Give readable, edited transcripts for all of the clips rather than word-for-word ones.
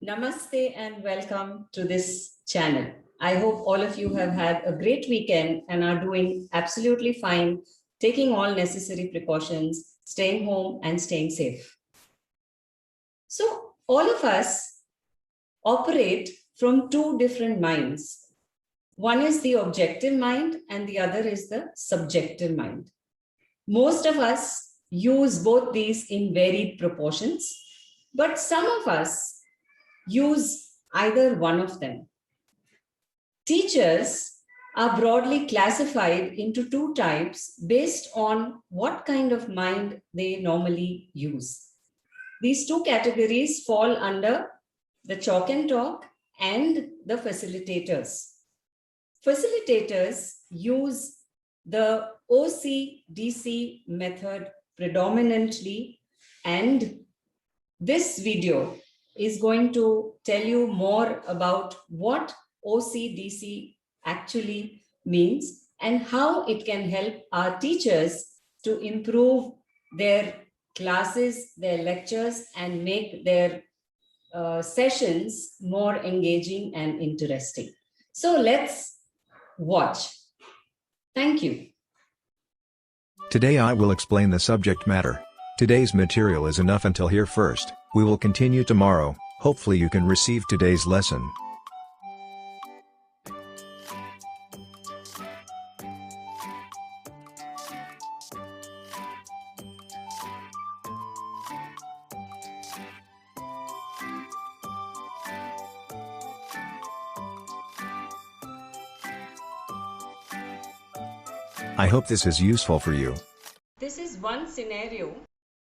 Namaste and welcome to this channel. I hope all of you have had a great weekend and are doing absolutely fine, taking all necessary precautions, staying home and staying safe. So all of us operate from two different minds. One is the objective mind and the other is the subjective mind. Most of us use both these in varied proportions, but some of us use either one of them. Teachers are broadly classified into two types based on what kind of mind they normally use. These two categories fall under the chalk and talk and the facilitators. Facilitators use the OCDC method predominantly, and this video is going to tell you more about what OCDC actually means and how it can help our teachers to improve their classes, their lectures, and make their sessions more engaging and interesting. So let's watch. Thank you. Today I will explain the subject matter. Today's material is enough until here first. We will continue tomorrow. Hopefully you can receive today's lesson. I hope this is useful for you. This is one scenario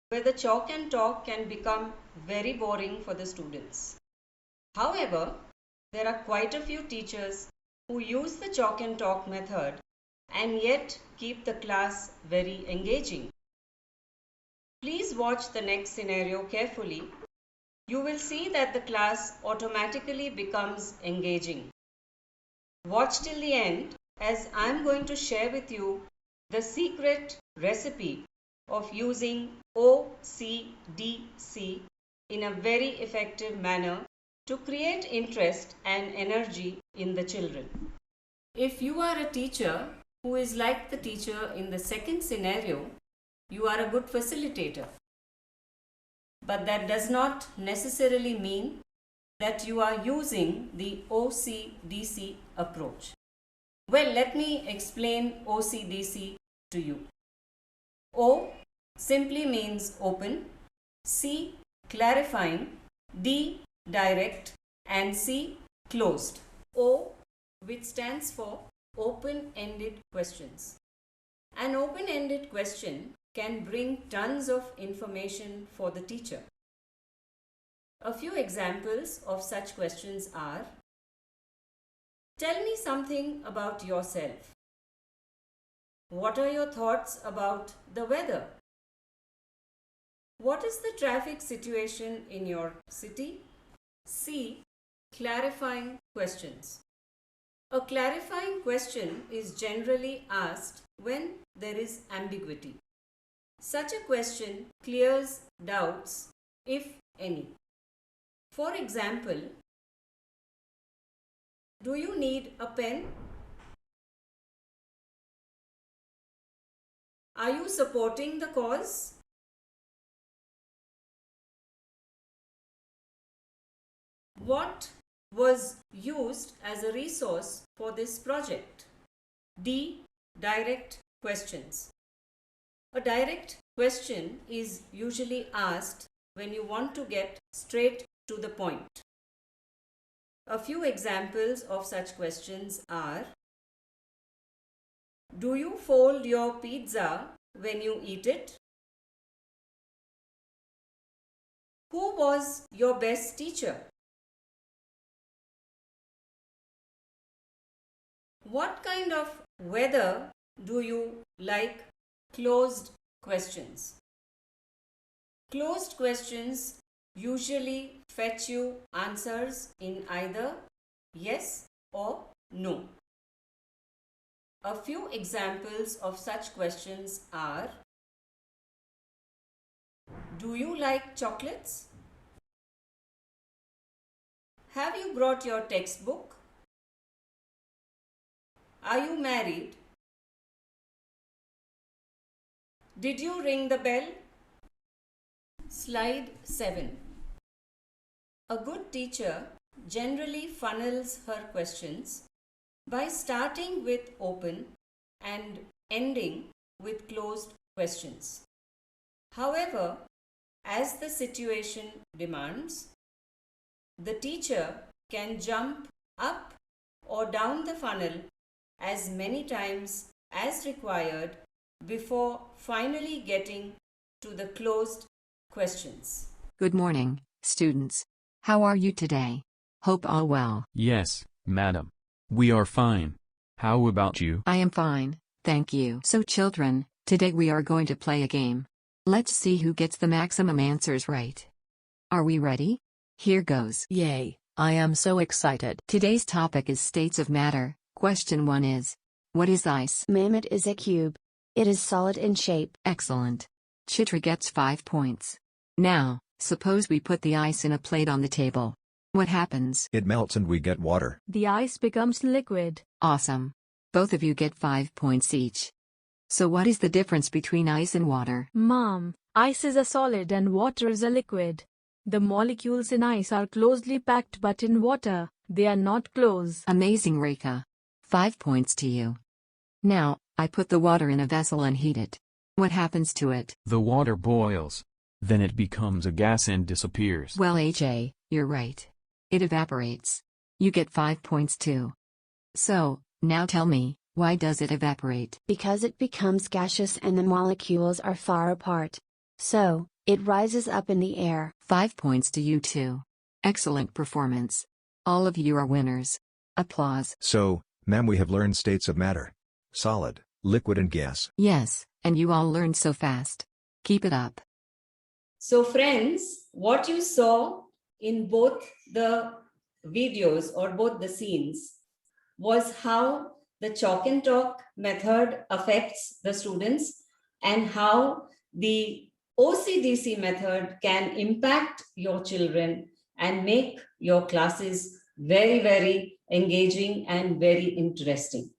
where the chalk and talk can become very boring for the students. However, there are quite a few teachers who use the chalk and talk method and yet keep the class very engaging. Please watch the next scenario carefully. You will see that the class automatically becomes engaging. Watch till the end, as I am going to share with you the secret recipe of using OCDC in a very effective manner to create interest and energy in the children. If you are a teacher who is like the teacher in the second scenario, you are a good facilitator. But that does not necessarily mean that you are using the OCDC approach. Well, let me explain OCDC to you. O simply means open, C clarifying, D direct, and C closed. O, which stands for open-ended questions. An open-ended question can bring tons of information for the teacher. A few examples of such questions are: tell me something about yourself. What are your thoughts about the weather? What is the traffic situation in your city? C. Clarifying questions. A clarifying question is generally asked when there is ambiguity. Such a question clears doubts, if any. For example, do you need a pen? Are you supporting the cause? What was used as a resource for this project? D. Direct questions. A direct question is usually asked when you want to get straight to the point. A few examples of such questions are: do you fold your pizza when you eat it? Who was your best teacher? What kind of weather do you like? Closed questions. Closed questions usually fetch you answers in either yes or no. A few examples of such questions are: do you like chocolates? Have you brought your textbook? Are you married? Did you ring the bell? Slide 7. A good teacher generally funnels her questions by starting with open and ending with closed questions. However, as the situation demands, the teacher can jump up or down the funnel as many times as required before finally getting to the closed questions. Good morning, students. How are you today? Hope all well. Yes, madam. We are fine. How about you? I am fine, thank you. So children, today we are going to play a game. Let's see who gets the maximum answers right. Are we ready? Here goes. Yay, I am so excited. Today's topic is states of matter. Question 1 is, what is ice? Ma'am, it is a cube. It is solid in shape. Excellent. Chitra gets 5 points. Now, suppose we put the ice in a plate on the table. What happens? It melts and we get water. The ice becomes liquid. Awesome. Both of you get 5 points each. So what is the difference between ice and water? Mom, ice is a solid and water is a liquid. The molecules in ice are closely packed, but in water, they are not close. Amazing, Rekha. 5 points to you. Now, I put the water in a vessel and heat it. What happens to it? The water boils. Then it becomes a gas and disappears. Well, AJ, you're right. It evaporates. You get 5 points too. So, now tell me, why does it evaporate? Because it becomes gaseous and the molecules are far apart. So, it rises up in the air. 5 points to you too. Excellent performance. All of you are winners. Applause. So, ma'am, we have learned states of matter: solid, liquid and gas. Yes, and you all learned so fast. Keep it up. So friends, what you saw in both the videos or both the scenes was how the chalk and talk method affects the students and how the OCDC method can impact your children and make your classes very, very engaging and very interesting.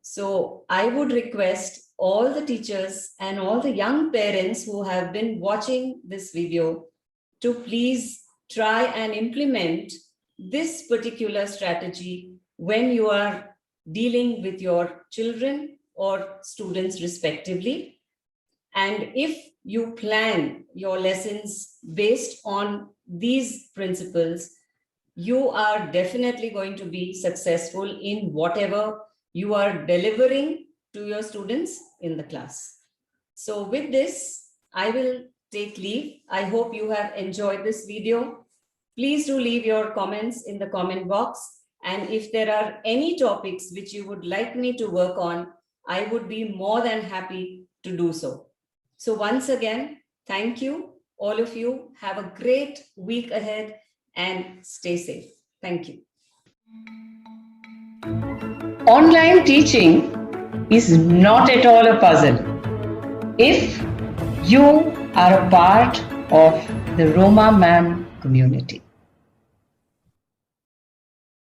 So I would request all the teachers and all the young parents who have been watching this video to please try and implement this particular strategy when you are dealing with your children or students respectively. And if you plan your lessons based on these principles, you are definitely going to be successful in whatever you are delivering to your students in the class. So with this, I will take leave. I hope you have enjoyed this video. Please do leave your comments in the comment box. And if there are any topics which you would like me to work on, I would be more than happy to do so. So once again, thank you. All of you have a great week ahead and stay safe. Thank you. Online teaching is not at all a puzzle if you are a part of the Roma Ma'am community.